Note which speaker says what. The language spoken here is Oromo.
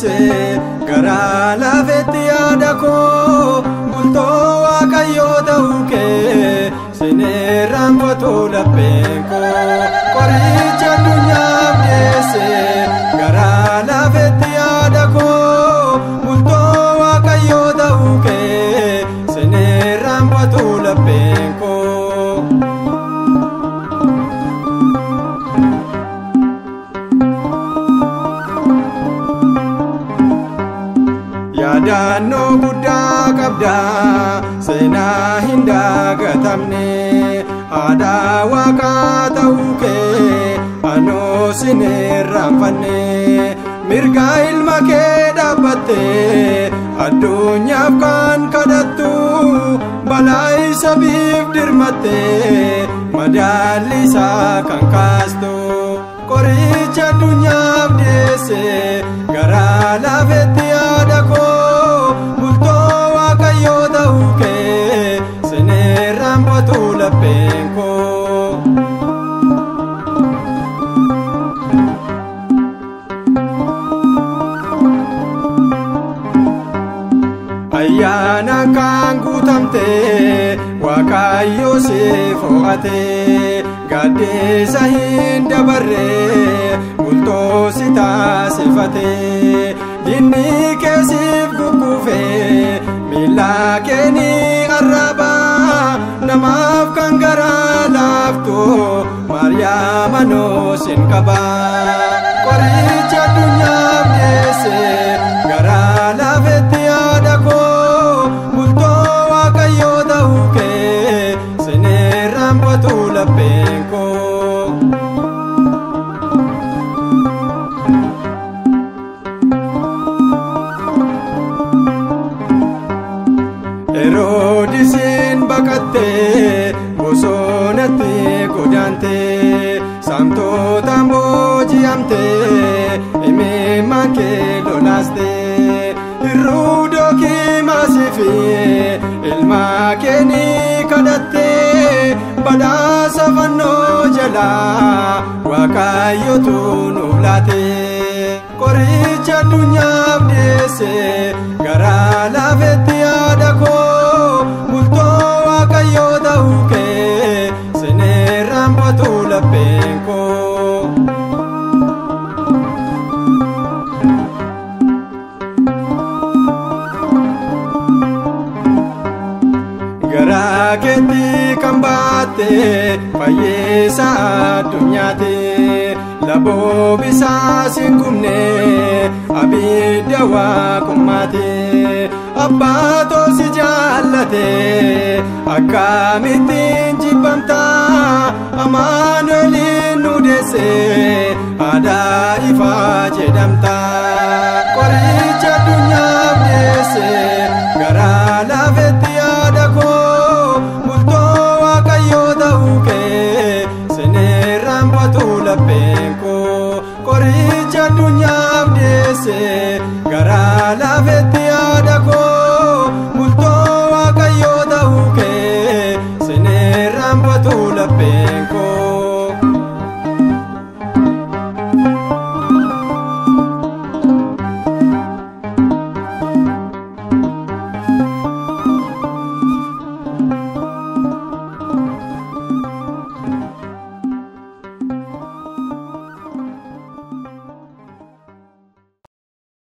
Speaker 1: deesse garaa laafetti yaada koo bultoo waaqayyoo ta'uu kee sineerraanfatu lapheen koo qoricha addunyaaf deesse garaa laafetti yaada koo bultoo waaqayyoo ta'uu kee sineerraanfatu lapheen koo. Yaadannoo guddaa qabda seenaa hin dagatamne aadaa waaqaa ta'uu kee anoo sineerraanfanne mirga ilma kee dhaabbattee addunyaaf kan kadhattu balaa isa biif dirmattee madaalli isaa kan kaastu qoricha addunyaaf deesse garaa laafetti yaada koo bultoo waaqayyoo ta'uu kee sineerraanfatu lapheen koo. Ayyaana kan guutamte waaqayyoo si fo'ate gaddeessa hin dabarre bultoo si taasifate dinni keessiif gugguufe miila kee ni arraba namaaf kan garaa laaftu Maariyaam anoo sin qaba qoricha addunyaaf deesse garaa laafetti yaada koo bultoo waaqayyoo ta'uu kee sineerraanfatu lapheen koo. Heroodisiin baqattee bosonatti godaantee saamtota booji'amtee imimmaan kee lolaastee hir'uu dookimaasii fi ilma kee ni kadhattee badhaasa fannoo jalaa waaqayyootu nuuf laate qoricha addunyaaf deesse garaa laafetti yaada koo bultoo waaqayyoo ta'uu kee sineerraanfatu lapheen koo. Garaa keetti kan baatte fayyisa addunyaati laboo bisaa sin kumne abidda waaqummaati abbaatoo si jaallate akkamittiin jibbamta Amaanu'eliin nu deesse aadaa ifaa jedhamta qoricha addunyaaf deesse garaa laafetti